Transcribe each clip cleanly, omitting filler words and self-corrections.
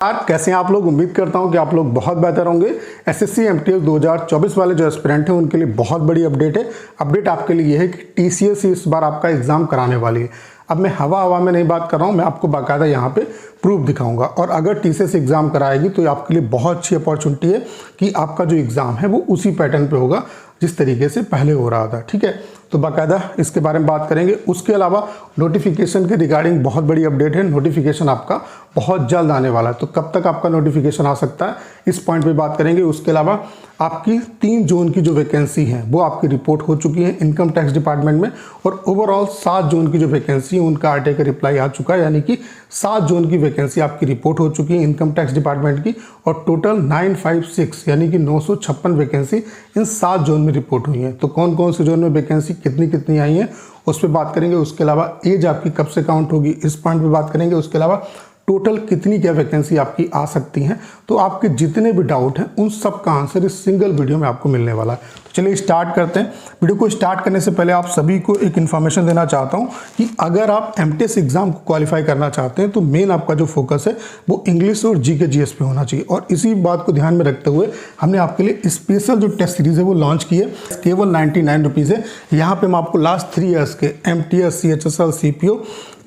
यार कैसे हैं आप लोग। उम्मीद करता हूं कि आप लोग बहुत बेहतर होंगे। एसएससी एमटीएस 2024 वाले जो एस्पिरेंट हैं उनके लिए बहुत बड़ी अपडेट है। अपडेट आपके लिए यह है कि टीसीएस इस बार आपका एग्जाम कराने वाली है। अब मैं हवा में नहीं बात कर रहा हूं, मैं आपको बाकायदा यहाँ पे प्रूफ दिखाऊंगा। और अगर टीसीएस एग्जाम कराएगी तो आपके लिए बहुत अच्छी अपॉर्चुनिटी है कि आपका जो एग्जाम है वो उसी पैटर्न पे होगा जिस तरीके से पहले हो रहा था। ठीक है, तो बाकायदा इसके बारे में बात करेंगे। उसके अलावा नोटिफिकेशन के रिगार्डिंग बहुत बड़ी अपडेट है। नोटिफिकेशन आपका बहुत जल्द आने वाला है, तो कब तक आपका नोटिफिकेशन आ सकता है इस पॉइंट पे बात करेंगे। उसके अलावा आपकी 3 जोन की जो वैकेंसी है वो आपकी रिपोर्ट हो चुकी है इनकम टैक्स डिपार्टमेंट में, और ओवरऑल 7 जोन की जो वैकेंसी है उनका आरटीआई का रिप्लाई आ चुका है, यानी कि 7 जोन की वैकेंसी आपकी रिपोर्ट हो चुकी है इनकम टैक्स डिपार्टमेंट की। और टोटल 956 यानी कि 956 वैकेंसी इन 7 जोन में रिपोर्ट हुई है। तो कौन कौन से जोन में वैकेंसी कितनी आई है उस पर बात करेंगे। उसके अलावा एज आपकी कब से काउंट होगी इस पॉइंट पे बात करेंगे। उसके अलावा टोटल कितनी क्या वैकेंसी आपकी आ सकती हैं। तो आपके जितने भी डाउट हैं उन सब का आंसर इस सिंगल वीडियो में आपको मिलने वाला है। तो चलिए स्टार्ट करते हैं। वीडियो को स्टार्ट करने से पहले आप सभी को एक इन्फॉर्मेशन देना चाहता हूं कि अगर आप एमटीएस एग्जाम को क्वालिफाई करना चाहते हैं तो मेन आपका जो फोकस है वो इंग्लिश और जीके जीएस पे होना चाहिए। और इसी बात को ध्यान में रखते हुए हमने आपके लिए स्पेशल जो टेस्ट सीरीज है वो लॉन्च की है। केवल 99 रुपीज़ है। यहाँ पे हम आपको लास्ट 3 ईयर्स के एमटीएस, सीएचएसएल, सीपीओ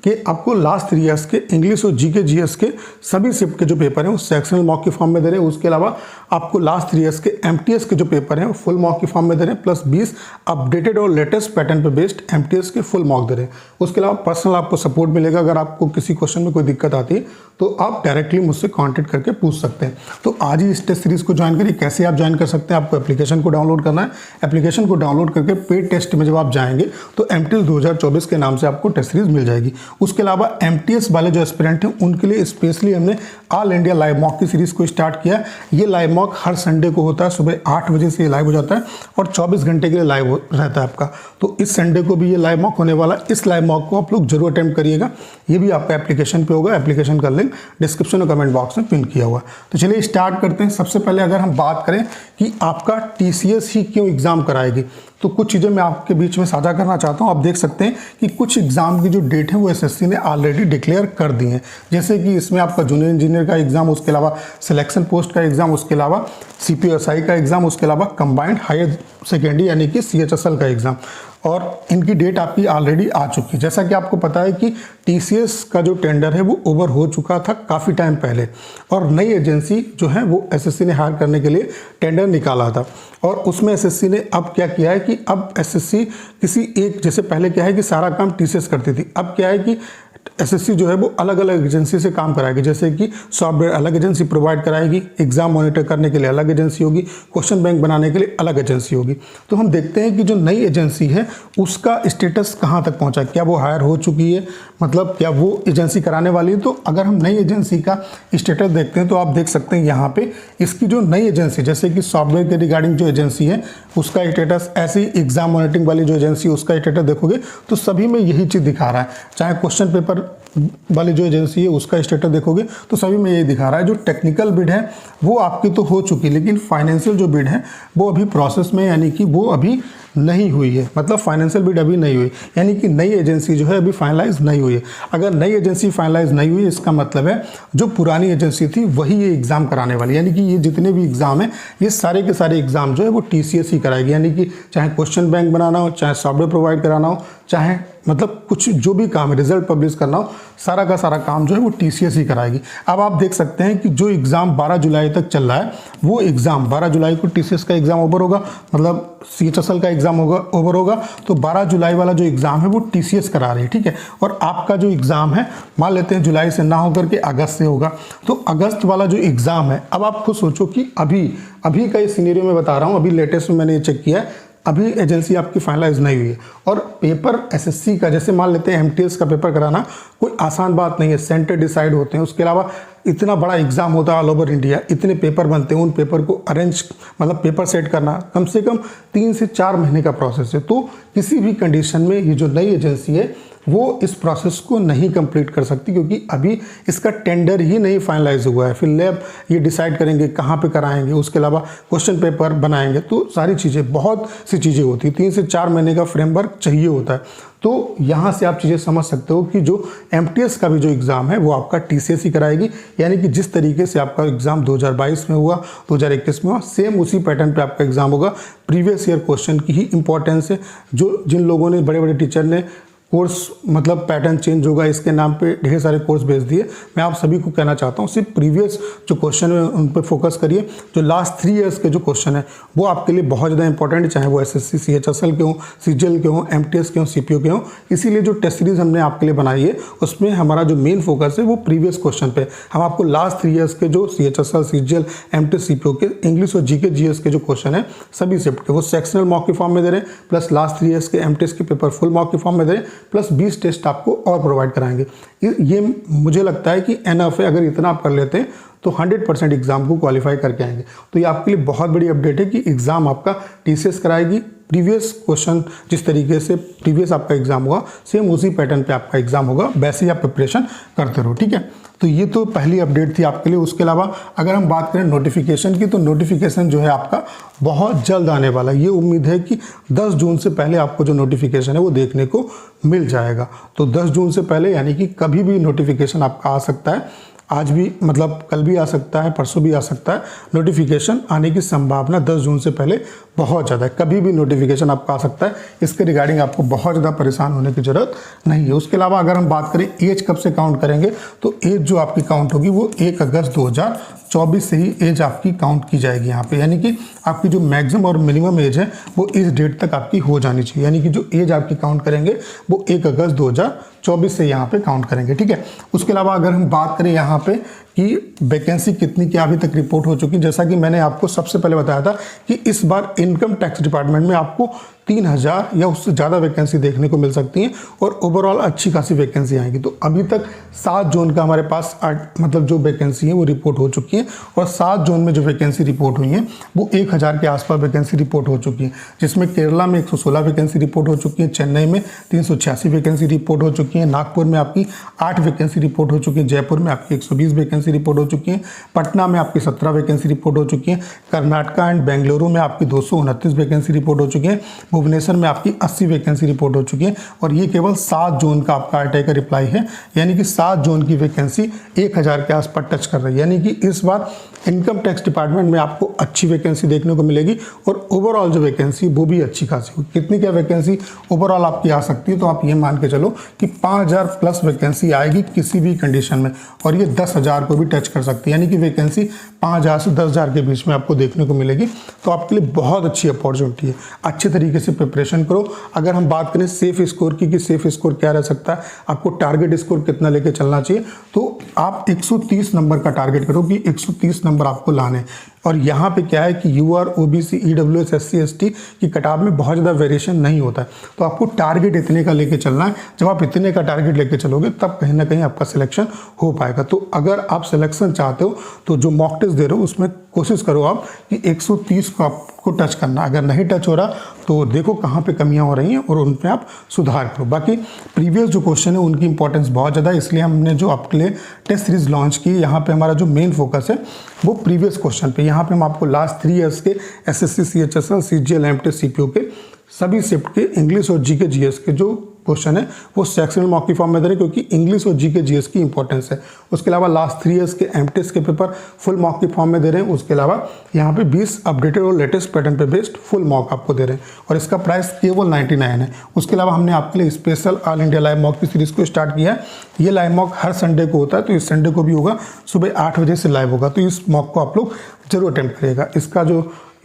कि आपको लास्ट 3 ईयर्स के इंग्लिश और जीके जीएस के सभी शिफ्ट के जो पेपर हैं वो सेक्शनल मॉक के फॉर्म में दे रहे हैं। उसके अलावा आपको लास्ट 3 ईयर्स के एमटीएस के जो पेपर हैं वो फुल मॉक के फॉर्म में दे रहे हैं, प्लस 20 अपडेटेड और लेटेस्ट पैटर्न पे बेस्ड एमटीएस के फुल मॉक दे रहे हैं। उसके अलावा पर्सनल आपको सपोर्ट मिलेगा। अगर आपको किसी क्वेश्चन में कोई दिक्कत आती है तो आप डायरेक्टली मुझसे कॉन्टेक्ट करके पूछ सकते हैं। तो आज ही इस टेस्ट सीरीज को ज्वाइन करिए। कैसे आप ज्वाइन कर सकते हैं, आपको एप्लीकेशन को डाउनलोड करना है। एप्लीकेशन को डाउनलोड करके पेड टेस्ट में जब आप जाएंगे तो एमटीएस 2024 के नाम से आपको टेस्ट सीरीज मिल जाएगी। उसके अलावा एमटीएस वाले जो एस्पिरेंट हैं उनके लिए स्पेशली हमने ऑल इंडिया लाइव मॉक की सीरीज को स्टार्ट किया। ये लाइव मॉक हर संडे को होता है, सुबह 8 बजे से ये लाइव हो जाता है और 24 घंटे के लिए लाइव रहता है आपका। तो इस संडे को भी ये लाइव मॉक होने वाला है। इस लाइव मॉक को आप लोग जरूर अटेम्प्ट करिएगा। ये भी आपका एप्लीकेशन पे होगा। एप्लीकेशन का लिंक डिस्क्रिप्शन और कमेंट बॉक्स में पिन किया हुआ है। तो चलिए स्टार्ट करते हैं। सबसे पहले अगर हम बात करें कि आपका टीसीएस ही क्यों एग्जाम कराएगी, तो कुछ चीज़ें मैं आपके बीच में साझा करना चाहता हूं। आप देख सकते हैं कि कुछ एग्जाम की जो डेट है वो एसएससी ने ऑलरेडी डिक्लेयर कर दी है। जैसे कि इसमें आपका जूनियर इंजीनियर का एग्जाम, उसके अलावा सिलेक्शन पोस्ट का एग्जाम, उसके अलावा सीपीएसआई का एग्जाम, उसके अलावा कंबाइंड हायर सेकेंडरी यानी कि सीएचएसएल का एग्जाम, और इनकी डेट आपकी ऑलरेडी आ चुकी है। जैसा कि आपको पता है कि टीसीएस का जो टेंडर है वो ओवर हो चुका था काफ़ी टाइम पहले, और नई एजेंसी जो है वो एसएससी ने हायर करने के लिए टेंडर निकाला था। और उसमें एसएससी ने अब क्या किया है कि अब एसएससी किसी एक, जैसे पहले क्या है कि सारा काम टीसीएस करती थी, अब क्या है कि एसएससी जो है वो अलग अलग एजेंसी से काम कराएगी। जैसे कि सॉफ्टवेयर अलग एजेंसी प्रोवाइड कराएगी, एग्जाम मॉनिटर करने के लिए अलग एजेंसी होगी, क्वेश्चन बैंक बनाने के लिए अलग एजेंसी होगी। तो हम देखते हैं कि जो नई एजेंसी है उसका स्टेटस कहाँ तक पहुँचा, क्या वो हायर हो चुकी है, मतलब क्या वो एजेंसी कराने वाली है। तो अगर हम नई एजेंसी का स्टेटस देखते हैं तो आप देख सकते हैं यहाँ पे इसकी जो नई एजेंसी, जैसे कि सॉफ्टवेयर के रिगार्डिंग जो एजेंसी है उसका स्टेटस, ऐसे ही एग्जाम मॉनिटरिंग वाली जो एजेंसी उसका स्टेटस देखोगे तो सभी में यही चीज़ दिखा रहा है। चाहे क्वेश्चन पेपर वाली जो एजेंसी है उसका स्टेटस देखोगे तो सभी में यही दिखा रहा है। जो टेक्निकल बिड है वो आपकी तो हो चुकी, लेकिन फाइनेंशियल जो बिड है वो अभी प्रोसेस में, यानी कि वो अभी नहीं हुई है। मतलब फाइनेंशियल बिड अभी नहीं हुई, यानी कि नई एजेंसी जो है अभी फाइनलाइज नहीं हुई है। अगर नई एजेंसी फाइनलाइज नहीं हुई इसका मतलब है जो पुरानी एजेंसी थी वही ये एग्ज़ाम कराने वाली, यानी कि ये जितने भी एग्ज़ाम हैं ये सारे के सारे एग्ज़ाम जो है वो टीसीएस ही कराएगी। यानी कि चाहे क्वेश्चन बैंक बनाना हो, चाहे सॉफ्टवेयर प्रोवाइड कराना हो, चाहे मतलब कुछ जो भी काम है, रिजल्ट पब्लिश करना हो, सारा का सारा काम जो है वो टीसीएस ही कराएगी। अब आप देख सकते हैं कि जो एग्ज़ाम 12 जुलाई तक चल रहा है वो एग्ज़ाम 12 जुलाई को टीसीएस का एग्ज़ाम ओवर होगा, मतलब सीएचएसएल का एग्ज़ाम होगा ओवर होगा। तो 12 जुलाई वाला जो एग्ज़ाम है वो टीसीएस करा रही है, ठीक है। और आपका जो एग्ज़ाम है मान लेते हैं जुलाई से ना होकर के अगस्त से होगा, तो अगस्त वाला जो एग्ज़ाम है, अब आप खुद सोचो कि अभी का ये सिनेरियो में बता रहा हूँ, अभी लेटेस्ट में मैंने ये चेक किया है, अभी एजेंसी आपकी फाइनलाइज नहीं हुई है। और पेपर एसएससी का, जैसे मान लेते हैं एमटीएस का पेपर कराना कोई आसान बात नहीं है, सेंटर डिसाइड होते हैं, उसके अलावा इतना बड़ा एग्जाम होता है ऑल ओवर इंडिया, इतने पेपर बनते हैं, उन पेपर को अरेंज मतलब पेपर सेट करना कम से कम 3 से 4 महीने का प्रोसेस है। तो किसी भी कंडीशन में ये जो नई एजेंसी है वो इस प्रोसेस को नहीं कंप्लीट कर सकती, क्योंकि अभी इसका टेंडर ही नहीं फाइनलाइज हुआ है। फिर लैब ये डिसाइड करेंगे कहाँ पे कराएंगे, उसके अलावा क्वेश्चन पेपर बनाएंगे, तो सारी चीज़ें, बहुत सी चीज़ें होती हैं। 3 से 4 महीने का फ्रेमवर्क चाहिए होता है। तो यहाँ से आप चीज़ें समझ सकते हो कि जो एमटीएस का भी जो एग्ज़ाम है वो आपका टीसीएस ही कराएगी, यानी कि जिस तरीके से आपका एग्ज़ाम 2022 में हुआ, 2021 में हुआ, सेम उसी पैटर्न पे आपका एग्ज़ाम होगा। प्रीवियस ईयर क्वेश्चन की ही इंपॉर्टेंस है। जो जिन लोगों ने, बड़े बड़े टीचर ने कोर्स मतलब पैटर्न चेंज होगा इसके नाम पे ढेर सारे कोर्स भेज दिए, मैं आप सभी को कहना चाहता हूँ सिर्फ प्रीवियस जो क्वेश्चन है उन पे फोकस करिए। जो लास्ट 3 इयर्स के जो क्वेश्चन है वो आपके लिए बहुत ज़्यादा इंपॉर्टेंट है, चाहे वो एसएससी सीएचएसएल के हों, सीजीएल के हों, एमटीएस के हों, सीपीओ के हों। इसीलिए जो टेस्ट सीरीज हमने आपके लिए बनाई है उसमें हमारा जो मेन फोकस है वो प्रीवियस क्वेश्चन पे। हम आपको लास्ट 3 इयर्स के जो सीएचएसएल, सीजीएल, एमटीएस, सीपीओ के इंग्लिश और जीके जीएस के जो क्वेश्चन है सभी शिफ्ट के वो सेक्शनल मॉक के फॉर्म में दे रहे हैं, प्लस लास्ट 3 इयर्स के एमटीएस के पेपर फुल मॉक के फॉर्म में दे रहे हैं, प्लस 20 टेस्ट आपको और प्रोवाइड कराएंगे। ये मुझे लगता है कि एनफ है। अगर इतना आप कर लेते हैं तो 100% एग्जाम को क्वालिफाई करके आएंगे। तो ये आपके लिए बहुत बड़ी अपडेट है कि एग्जाम आपका टीसीएस कराएगी। प्रीवियस क्वेश्चन जिस तरीके से प्रीवियस आपका एग्जाम हुआ सेम उसी पैटर्न पे आपका एग्जाम होगा, वैसे ही आप प्रिपरेशन करते रहो, ठीक है। तो ये तो पहली अपडेट थी आपके लिए। उसके अलावा अगर हम बात करें नोटिफिकेशन की, तो नोटिफिकेशन जो है आपका बहुत जल्द आने वाला है। ये उम्मीद है कि 10 जून से पहले आपको जो नोटिफिकेशन है वो देखने को मिल जाएगा। तो 10 जून से पहले यानी कि कभी भी नोटिफिकेशन आपका आ सकता है। आज भी मतलब कल भी आ सकता है, परसों भी आ सकता है। नोटिफिकेशन आने की संभावना 10 जून से पहले बहुत ज़्यादा है। कभी भी नोटिफिकेशन आपका आ सकता है। इसके रिगार्डिंग आपको बहुत ज़्यादा परेशान होने की ज़रूरत नहीं है। उसके अलावा अगर हम बात करें एज कब से काउंट करेंगे, तो एज जो आपकी काउंट होगी वो 1 अगस्त 2024 से ही एज आपकी काउंट की जाएगी यहाँ पे। यानी कि आपकी जो मैक्सिमम और मिनिमम एज है वो इस डेट तक आपकी हो जानी चाहिए। यानी कि जो एज आपकी काउंट करेंगे वो 1 अगस्त 2024 से यहाँ पे काउंट करेंगे, ठीक है। उसके अलावा अगर हम बात करें यहाँ पे कि वैकेंसी कितनी क्या अभी तक रिपोर्ट हो चुकी, जैसा कि मैंने आपको सबसे पहले बताया था कि इस बार इनकम टैक्स डिपार्टमेंट में आपको 3000 या उससे ज़्यादा वैकेंसी देखने को मिल सकती हैं और ओवरऑल अच्छी खासी वैकेंसी आएंगी। तो अभी तक 7 जोन का हमारे पास मतलब जो वैकेंसी है वो रिपोर्ट हो चुकी है, और 7 जोन में जो वैकेंसी रिपोर्ट हुई है वो 1000 के आसपास वैकेंसी रिपोर्ट हो चुकी है, जिसमें केरला में 116 वैकेंसी रिपोर्ट हो चुकी है, चेन्नई में 386 वैकेंसी रिपोर्ट हो चुकी है, नागपुर में आपकी 8 वैकेंसी रिपोर्ट हो चुकी है, जयपुर में आपकी 120 वैकेंसी रिपोर्ट हो चुकी है, पटना में आपकी 17 वैकेंसी रिपोर्ट हो चुकी है, कर्नाटका एंड बेंगलुरु में आपकी 229 वैकेंसी रिपोर्ट हो चुकी है, भुवनेश्वर में आपकी 80 वैकेंसी रिपोर्ट हो चुकी है। और ये केवल 7 जोन का आपका आरटीआई का रिप्लाई है, यानी कि 7 जोन की वैकेंसी 1000 के आसपास टच कर रही है। यानी कि इस बार इनकम टैक्स डिपार्टमेंट में आपको अच्छी वैकेंसी देखने को मिलेगी और ओवरऑल जो वैकेंसी वो भी अच्छी खासी होगी। कितनी क्या वैकेंसी ओवरऑल आपकी आ सकती है, तो आप ये मान के चलो कि 5000 प्लस वैकेंसी आएगी किसी भी कंडीशन में, और ये 10,000 को भी टच कर सकती है। यानी कि वैकेंसी 5000 से 10,000 के बीच में आपको देखने को मिलेगी। तो आपके लिए बहुत अच्छी अपॉर्चुनिटी है, अच्छे तरीके से प्रिपरेशन करो। अगर हम बात करें सेफ स्कोर की कि सेफ स्कोर क्या रह सकता है, आपको टारगेट स्कोर कितना लेके चलना चाहिए, तो आप 130 नंबर का टारगेट करो कि 130 नंबर आपको लाने। और यहाँ पे क्या है कि UR, OBC, EWS, SC, ST की कटाव में बहुत ज़्यादा वेरिएशन नहीं होता है, तो आपको टारगेट इतने का लेके चलना है। जब आप इतने का टारगेट लेके चलोगे तब कहीं ना कहीं आपका सिलेक्शन हो पाएगा। तो अगर आप सिलेक्शन चाहते हो तो जो मॉक टेस्ट दे रहे हो उसमें कोशिश करो आप कि 130 को आपको टच करना। अगर नहीं टच हो रहा तो देखो कहाँ पे कमियां हो रही हैं और उन पे आप सुधार करो। बाकी प्रीवियस जो क्वेश्चन है उनकी इंपॉर्टेंस बहुत ज़्यादा है, इसलिए हमने जो आपके लिए टेस्ट सीरीज लॉन्च की, यहाँ पे हमारा जो मेन फोकस है वो प्रीवियस क्वेश्चन पे। यहाँ पे हम आपको लास्ट 3 इयर्स के SSC, CHSL, CGL, MTS, CPO के सभी शिफ्ट के इंग्लिश और जीके जीएस के जो क्वेश्चन है वो सेक्शनल मॉक की फॉर्म में दे रहे हैं, क्योंकि इंग्लिश और जीके जीएस की इंपॉर्टेंस है। उसके अलावा लास्ट 3 इयर्स के एमटीएस के पेपर फुल मॉक की फॉर्म में दे रहे हैं। उसके अलावा यहाँ पे 20 अपडेटेड और लेटेस्ट पैटर्न पे बेस्ड फुल मॉक आपको दे रहे हैं, और इसका प्राइस केवल 99 है। उसके अलावा हमने आपके लिए special all India live mock की सीरीज को स्टार्ट किया है। ये लाइव मॉक हर संडे को होता है, तो इस संडे को भी होगा, सुबह 8 बजे से लाइव होगा। तो इस मॉक को आप लोग जरूर अटेम्प्ट करिएगा। इसका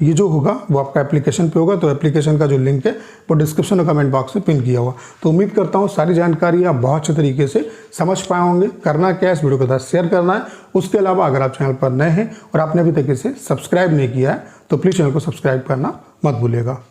ये जो होगा वो आपका एप्लीकेशन पे होगा, तो एप्लीकेशन का जो लिंक है वो डिस्क्रिप्शन और कमेंट बॉक्स में पिन किया हुआ। तो उम्मीद करता हूँ सारी जानकारी आप बहुत अच्छे तरीके से समझ पाए होंगे। करना क्या है, इस वीडियो के साथ शेयर करना है। उसके अलावा अगर आप चैनल पर नए हैं और आपने अभी तक इसे सब्सक्राइब नहीं किया है तो प्लीज़ चैनल को सब्सक्राइब करना मत भूलिएगा।